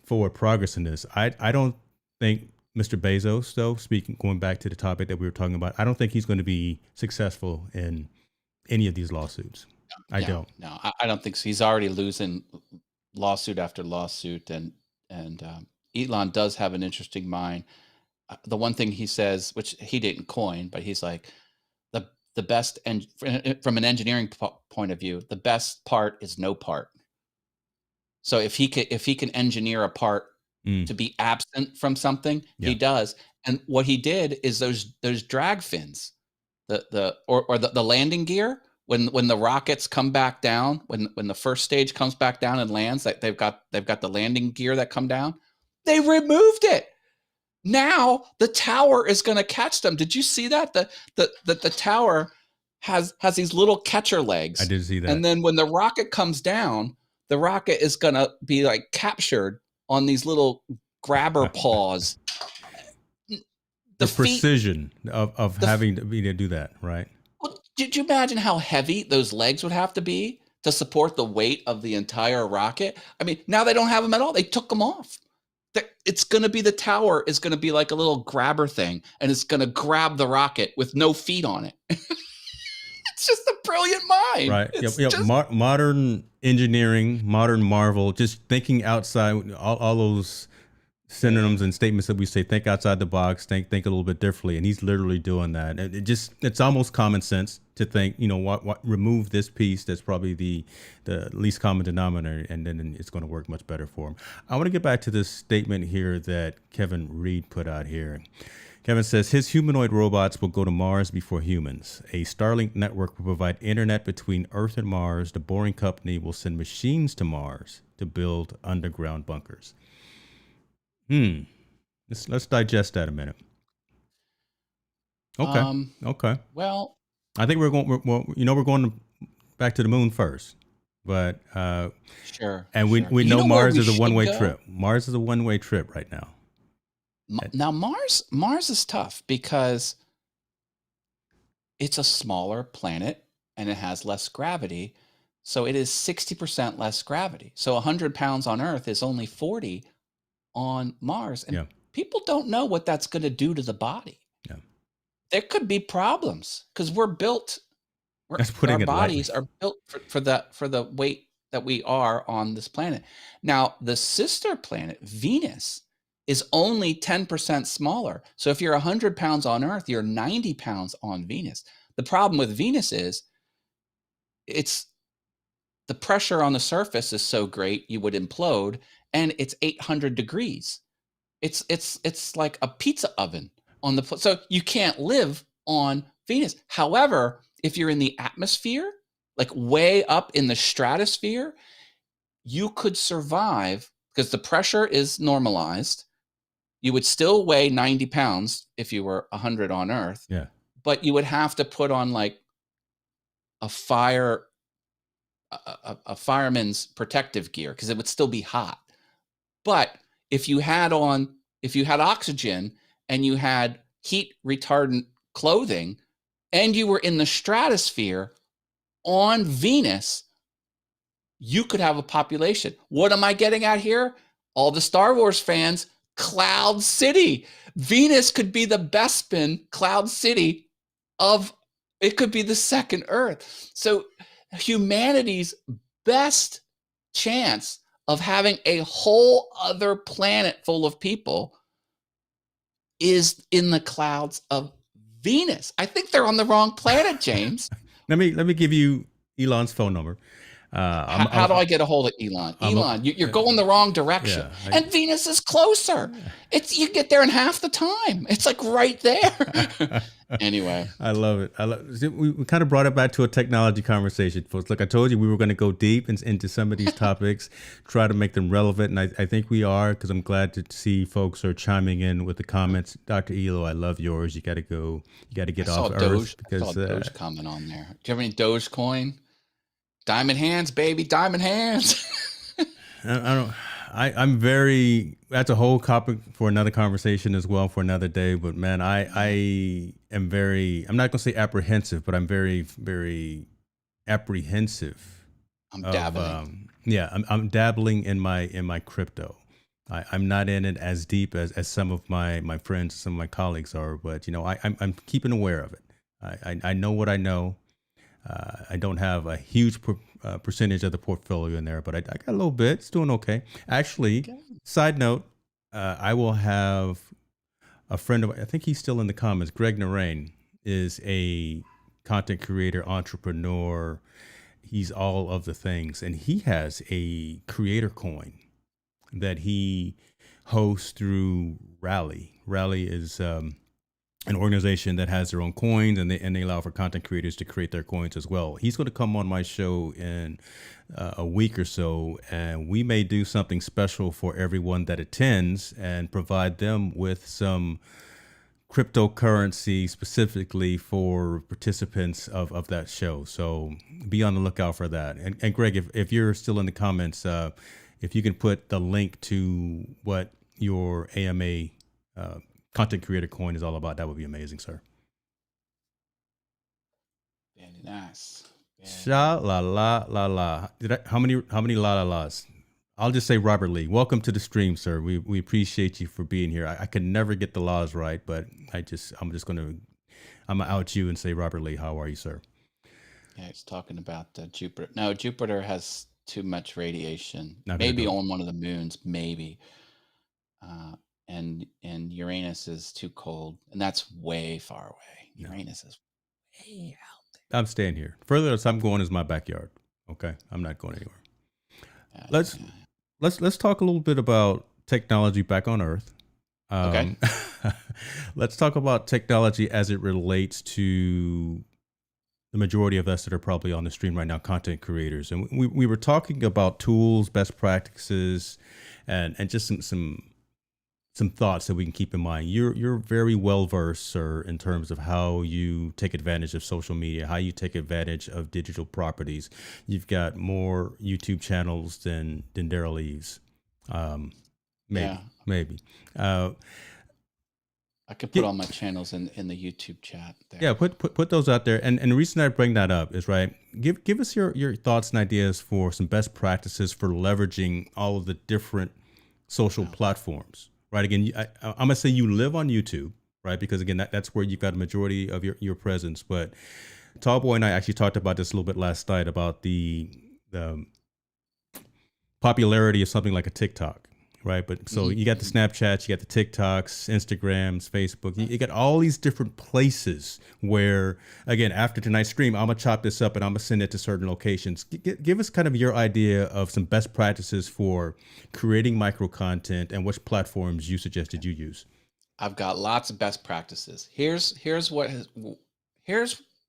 forward progress in this. I don't think Mr. Bezos, though, going back to the topic that we were talking about, I don't think he's going to be successful in any of these lawsuits. I don't. No, I don't think so. He's already losing lawsuit after lawsuit, and Elon does have an interesting mind. The one thing he says, which he didn't coin, but he's like, the best, and from an engineering point of view, the best part is no part. So if he can engineer a part to be absent from something, he does. And what he did is those drag fins, the landing gear. When the rockets come back down, when the first stage comes back down and lands, like they've got the landing gear that come down, they removed it. Now the tower is going to catch them. Did you see that? The tower has these little catcher legs. I did see that. And then when the rocket comes down, the rocket is going to be like captured on these little grabber paws. The precision of having to be to do that, right? Well, did you imagine how heavy those legs would have to be to support the weight of the entire rocket? I mean, now they don't have them at all. They took them off. It's going to be, the tower is going to be like a little grabber thing, and it's going to grab the rocket with no feet on it. It's just a brilliant mind. Right. Modern engineering, modern marvel, just thinking outside all those synonyms and statements that we say, think outside the box, think a little bit differently. And he's literally doing that. And it's almost common sense to think, what remove this piece that's probably the least common denominator, and then it's going to work much better for him. I want to get back to this statement here that Kevin Reed put out here. Kevin says his humanoid robots will go to Mars before humans. A Starlink network will provide internet between Earth and Mars. The Boring Company will send machines to Mars to build underground bunkers. Let's digest that a minute. Okay. Okay. Well, I think we're going back to the moon first, but sure. And we know Mars is a one-way trip. Mars is a one-way trip right now. Now Mars is tough because it's a smaller planet and it has less gravity. So it is 60% less gravity. So 100 pounds on Earth is only 40 on Mars. And people don't know what that's going to do to the body. Yeah. There could be problems because our bodies are built for the weight that we are on this planet. Now, the sister planet, Venus, is only 10% smaller. So if you're 100 pounds on Earth, you're 90 pounds on Venus. The problem with Venus is the pressure on the surface is so great you would implode, and it's 800 degrees. It's like a pizza oven on the, so you can't live on Venus. However, if you're in the atmosphere, like way up in the stratosphere, you could survive because the pressure is normalized. You would still weigh 90 pounds if you were 100 on Earth. Yeah. But you would have to put on like a fireman's protective gear because it would still be hot. But if you had oxygen and you had heat retardant clothing and you were in the stratosphere on Venus, you could have a population. What am I getting at here? All the Star Wars fans, Cloud City. Venus could be the Bespin Cloud City of, it could be the second Earth. So humanity's best chance of having a whole other planet full of people is in the clouds of Venus. I think they're on the wrong planet, James. Let me give you Elon's phone number. How do I get a hold of Elon? Elon, you're going the wrong direction. Yeah, and Venus is closer. It's, you get there in half the time. It's like right there. Anyway, I love it. We kind of brought it back to a technology conversation, folks. Look, I told you we were going to go deep into some of these topics, try to make them relevant, and I think we are, because I'm glad to see folks are chiming in with the comments. Dr. Elo, I love yours. You got to go. You got to get off Earth because I saw Doge comment on there. Do you have any Dogecoin? Diamond hands, baby, diamond hands. I'm very, that's a whole topic for another conversation as well, for another day. But man, I am very, I'm not going to say apprehensive, but I'm very, very apprehensive. I'm dabbling. I'm dabbling in my crypto. I'm not in it as deep as some of my friends, some of my colleagues are, but I'm keeping aware of it. I know what I know. I don't have a huge percentage of the portfolio in there, but I got a little bit. It's doing okay. Actually, side note, I will have a friend of, I think he's still in the comments. Greg Narain is a content creator, entrepreneur. He's all of the things. And he has a creator coin that he hosts through Rally. Rally is an organization that has their own coins, and they allow for content creators to create their coins as well. He's going to come on my show in a week or so, and we may do something special for everyone that attends and provide them with some cryptocurrency specifically for participants of that show. So be on the lookout for that. And Greg, if you're still in the comments, if you can put the link to what your AMA content creator coin is all about, that would be amazing, sir. Very nice. Sha la la la la. How many la la las? I'll just say Robert Lee. Welcome to the stream, sir. We appreciate you for being here. I can never get the laws right, but I'm gonna out you and say Robert Lee. How are you, sir? Yeah, he's talking about Jupiter. No, Jupiter has too much radiation. Maybe on one of the moons, maybe. And Uranus is too cold, and that's way far away. Uranus is way out there. I'm staying here. Furthest I'm going is my backyard. Okay, I'm not going anywhere. Let's talk a little bit about technology back on Earth. Okay. Let's talk about technology as it relates to the majority of us that are probably on the stream right now, content creators, and we were talking about tools, best practices, and just some thoughts that we can keep in mind. You're very well versed, sir, in terms of how you take advantage of social media, how you take advantage of digital properties. You've got more YouTube channels than Daryl Eves. Maybe. I could put all my channels in the YouTube chat there. Yeah, put those out there. And the reason I bring that up is, right, give us your thoughts and ideas for some best practices for leveraging all of the different social platforms. Right. Again, I'm going to say you live on YouTube, right? Because, again, that's where you've got a majority of your presence. But Tallboy and I actually talked about this a little bit last night about the popularity of something like a TikTok. Right. But so you got the Snapchats, you got the TikToks, Instagrams, Facebook. You got all these different places where, again, after tonight's stream, I'm going to chop this up and I'm going to send it to certain locations. Give us kind of your idea of some best practices for creating micro content and which platforms you suggested you use. I've got lots of best practices. Here's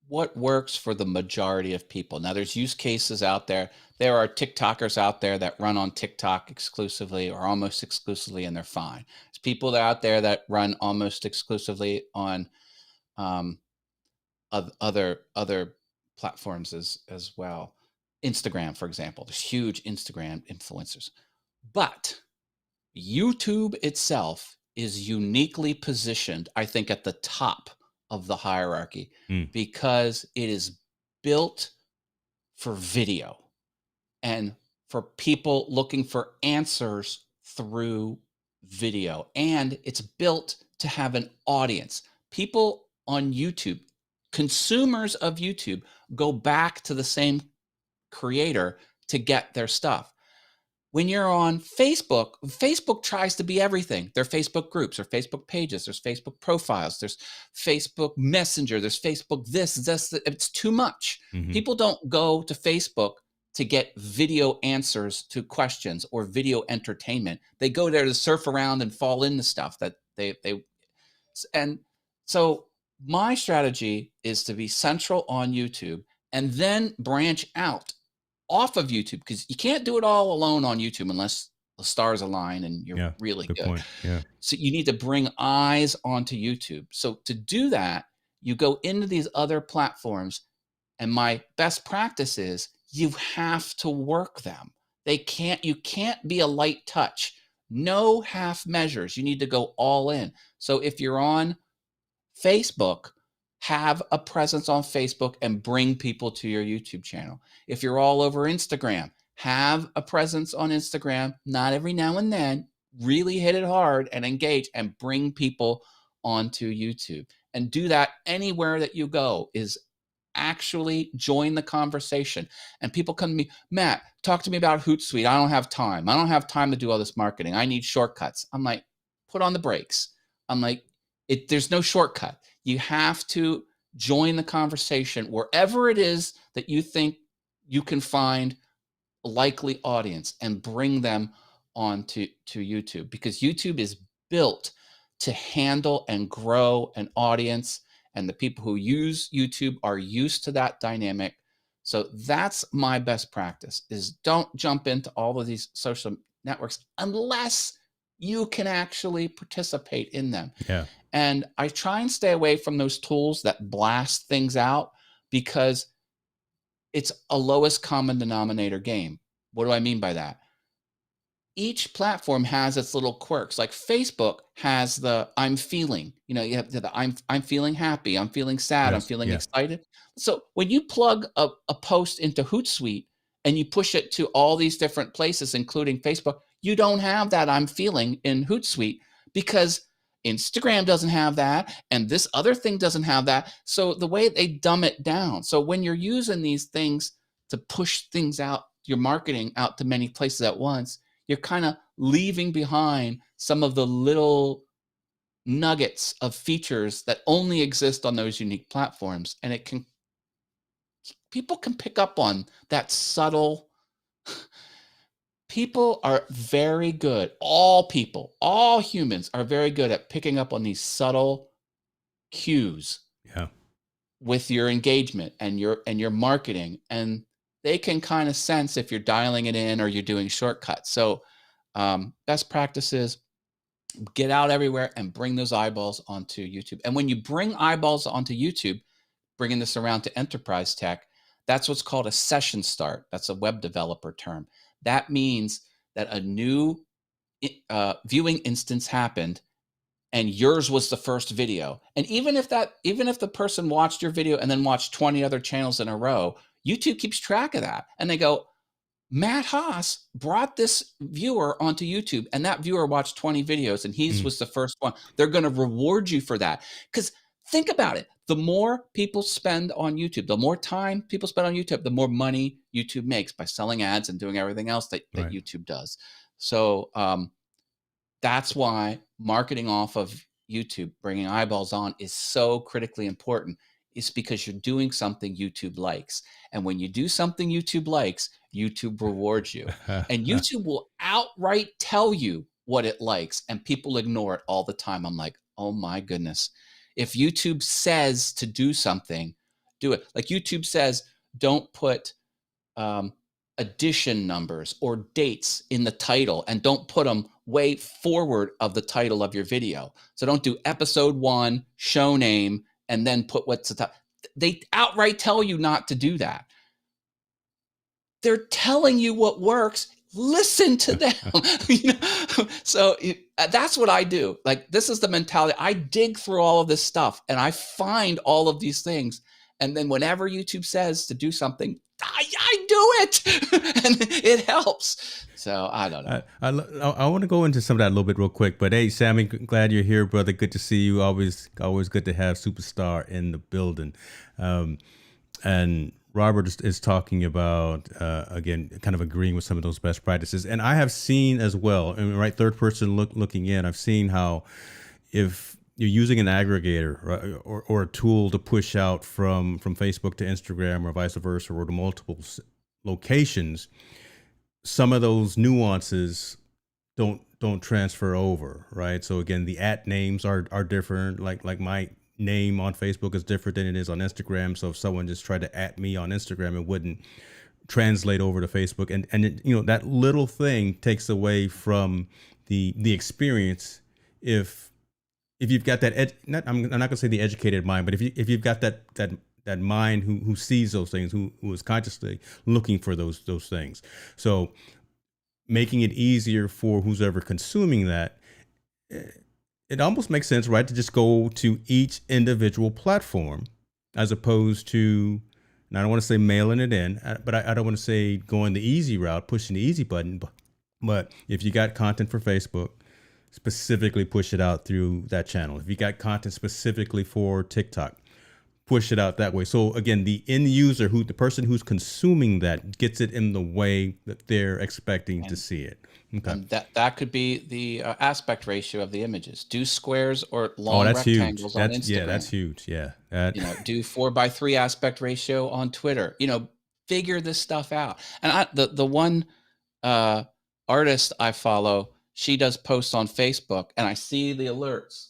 what works for the majority of people. Now, there's use cases out there. There are TikTokers out there that run on TikTok exclusively or almost exclusively, and they're fine. There's people out there that run almost exclusively on other platforms as well. Instagram, for example, there's huge Instagram influencers. But YouTube itself is uniquely positioned, I think, at the top of the hierarchy because it is built for video and for people looking for answers through video, and it's built to have an audience. People on YouTube, consumers of YouTube, go back to the same creator to get their stuff. When you're on Facebook, Facebook tries to be everything. There are Facebook groups, there are Facebook pages, there's Facebook profiles, there's Facebook Messenger, there's Facebook this. It's too much. Mm-hmm. People don't go to Facebook to get video answers to questions or video entertainment. They go there to surf around and fall into stuff that they and so my strategy is to be central on YouTube and then branch out off of YouTube, because you can't do it all alone on YouTube unless the stars align and you're really good. Point. Yeah. So you need to bring eyes onto YouTube. So to do that, you go into these other platforms, and my best practice is you have to work them. You can't be a light touch. No half measures. You need to go all in. So if you're on Facebook, have a presence on Facebook and bring people to your YouTube channel. If you're all over Instagram, have a presence on Instagram, not every now and then, really hit it hard and engage and bring people onto YouTube. And do that anywhere that you go, is actually join the conversation. And people come to me, Matt, talk to me about Hootsuite. I don't have time. I don't have time to do all this marketing. I need shortcuts. I'm like, put on the brakes. I'm like, there's no shortcut. You have to join the conversation wherever it is that you think you can find a likely audience and bring them onto YouTube, because YouTube is built to handle and grow an audience, and the people who use YouTube are used to that dynamic. So that's my best practice, is don't jump into all of these social networks unless you can actually participate in them. Yeah. And I try and stay away from those tools that blast things out, because it's a lowest common denominator game. What do I mean by that? Each platform has its little quirks. Like Facebook has the I'm feeling, you have the I'm feeling happy, I'm feeling sad, I'm feeling excited. So when you plug a post into Hootsuite and you push it to all these different places, including Facebook, you don't have that I'm feeling in Hootsuite, because Instagram doesn't have that, and this other thing doesn't have that. So the way they dumb it down. So when you're using these things to push things out, your marketing out to many places at once, you're kind of leaving behind some of the little nuggets of features that only exist on those unique platforms. And people can pick up on that subtle. People are very good. All humans are very good at picking up on these subtle cues with your engagement and your marketing. And they can kind of sense if you're dialing it in or you're doing shortcuts. So best practices, get out everywhere and bring those eyeballs onto YouTube. And when you bring eyeballs onto YouTube, bringing this around to enterprise tech, that's what's called a session start. That's a web developer term. That means that a new viewing instance happened and yours was the first video. And even if the person watched your video and then watched 20 other channels in a row, YouTube keeps track of that. And they go, Matt Haas brought this viewer onto YouTube, and that viewer watched 20 videos and he was the first one. They're going to reward you for that. Because think about it. The more people spend on YouTube, the more time people spend on YouTube, the more money YouTube makes by selling ads and doing everything else that YouTube does. So that's why marketing off of YouTube, bringing eyeballs on, is so critically important. It's because you're doing something YouTube likes. And when you do something YouTube likes, YouTube rewards you. And YouTube will outright tell you what it likes, and people ignore it all the time. I'm like, oh my goodness. If YouTube says to do something, do it. Like YouTube says, don't put edition numbers or dates in the title, and don't put them way forward of the title of your video. So don't do episode 1, show name, and then put what's the top. They outright tell you not to do that. They're telling you what works. Listen to them. So that's what I do. Like, this is the mentality. I dig through all of this stuff and I find all of these things, And then whenever YouTube says to do something, I do it, and it helps. So I don't know. I want to go into some of that a little bit real quick, but hey, Sammy, glad you're here, brother. Good to see you. Always good to have Superstar in the building. And Robert is talking about, again, kind of agreeing with some of those best practices. And I have seen as well, and right, third person looking in, I've seen how if you're using an aggregator, right, or a tool to push out from Facebook to Instagram or vice versa, or to multiple locations, some of those nuances don't transfer over, right? So again, the @ names are different. Like my name on Facebook is different than it is on Instagram. So if someone just tried to @ me on Instagram, it wouldn't translate over to Facebook, and it, that little thing takes away from the experience. If you've got that I'm not gonna say the educated mind, but if you've got that mind who sees those things, who is consciously looking for those things, so making it easier for who's ever consuming that, it almost makes sense, right, to just go to each individual platform as opposed to, and I don't want to say mailing it in, but I don't want to say going the easy route, pushing the easy button, but if you got content for Facebook, specifically push it out through that channel. If you got content specifically for TikTok, push it out that way. So again, the end user, the person who's consuming that, gets it in the way that they're expecting to see it. Okay. And that could be the aspect ratio of the images. Do squares or long rectangles huge. on Instagram. Yeah, that's huge. Yeah. Do 4:3 aspect ratio on Twitter. Figure this stuff out. And the one artist I follow, she does posts on Facebook, and I see the alerts,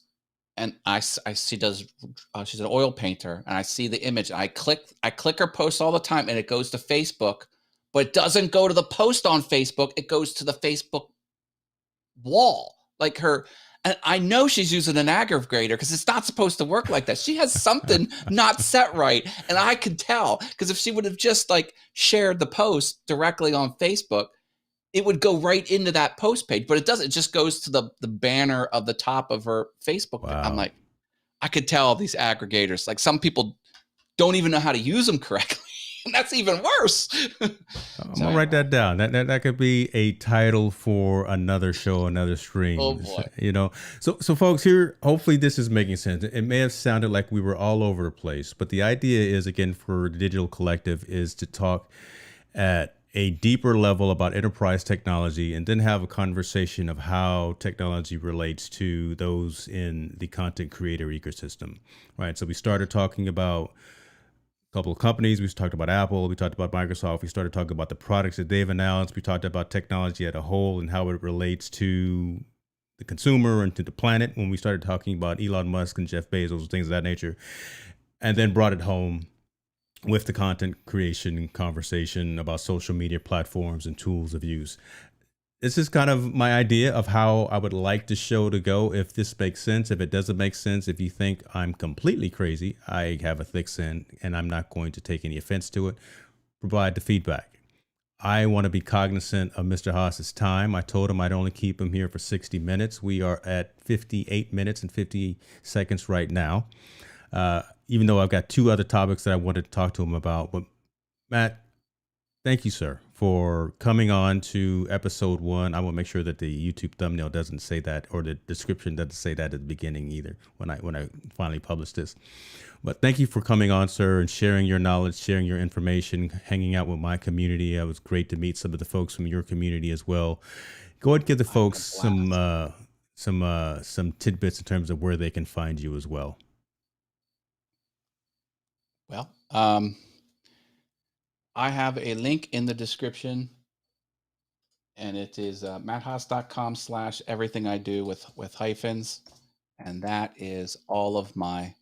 and I see she's an oil painter, and I see the image. I click her post all the time, and it goes to Facebook, but it doesn't go to the post on Facebook. It goes to the Facebook wall, like her. And I know she's using an aggregator because it's not supposed to work like that. She has something not set right, and I could tell, because if she would have just shared the post directly on Facebook, it would go right into that post page, but it doesn't. It just goes to the banner of the top of her Facebook. Wow. I'm like, I could tell these aggregators, some people don't even know how to use them correctly. And that's even worse. I'm gonna write that down. That could be a title for another show, another stream. Oh boy. So folks, here, hopefully this is making sense. It may have sounded like we were all over the place, but the idea is, again, for the Digital Collective, is to talk at a deeper level about enterprise technology, and then have a conversation of how technology relates to those in the content creator ecosystem, right? So we started talking about a couple of companies. We talked about Apple. We talked about Microsoft. We started talking about the products that they've announced. We talked about technology as a whole and how it relates to the consumer and to the planet, when we started talking about Elon Musk and Jeff Bezos, things of that nature, and then brought it home with the content creation conversation about social media platforms and tools of use. This is kind of my idea of how I would like the show to go. If this makes sense, if it doesn't make sense, if you think I'm completely crazy, I have a thick skin and I'm not going to take any offense to it. Provide the feedback. I want to be cognizant of Mr. Haas's time. I told him I'd only keep him here for 60 minutes. We are at 58 minutes and 50 seconds right now. Even though I've got two other topics that I wanted to talk to him about. But Matt, thank you, sir, for coming on to episode 1. I will make sure that the YouTube thumbnail doesn't say that, or the description doesn't say that at the beginning either, when I finally publish this. But thank you for coming on, sir, and sharing your knowledge, sharing your information, hanging out with my community. It was great to meet some of the folks from your community as well. Go ahead and give the folks some tidbits in terms of where they can find you as well. Well, I have a link in the description, and it is matthaas.com/everything I do with hyphens, and that is all of my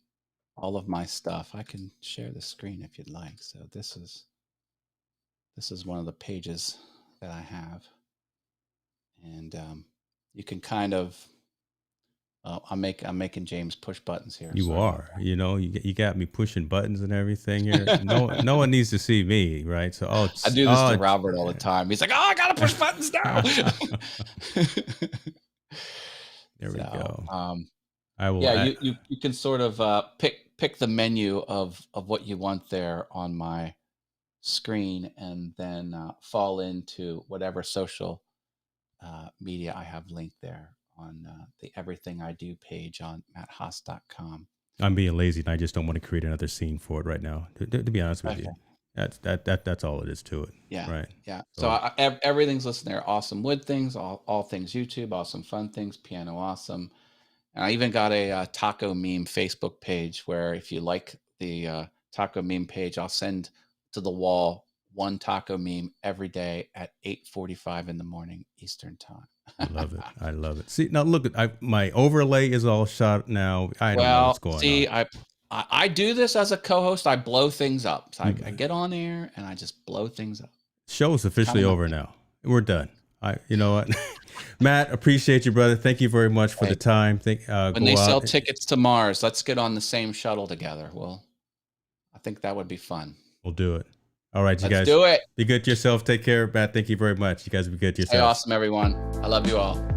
stuff. I can share the screen if you'd like. So this is one of the pages that I have, and you can kind of. I'm making James push buttons here. You are, you got me pushing buttons and everything here. No one needs to see me, right? So I do this to Robert all the time. He's like, "Oh, I gotta push buttons now." There we go. I will. Yeah, you can sort of pick the menu of what you want there on my screen, and then fall into whatever social media I have linked there on the Everything I Do page on matthaas.com. I'm being lazy and I just don't want to create another scene for it right now. To be honest with Okay. you, that's all it is to it. Yeah. Right. Yeah. So everything's listed there. Awesome wood things, all things YouTube, awesome fun things, piano awesome. And I even got a taco meme Facebook page where if you like the taco meme page, I'll send to the wall one taco meme every day at 8:45 in the morning Eastern time. I love it. I love it. See, now look, my overlay is all shot now. I don't know what's going on. I do this as a co-host. I blow things up. So I get on air and I just blow things up. Show's officially over now. We're done. You know what? Matt, appreciate you, brother. Thank you very much for the time. When they sell tickets to Mars, let's get on the same shuttle together. Well, I think that would be fun. We'll do it. All right, you guys. Let's do it. Be good to yourself. Take care, Matt. Thank you very much. You guys be good to yourself. Stay awesome, everyone. I love you all.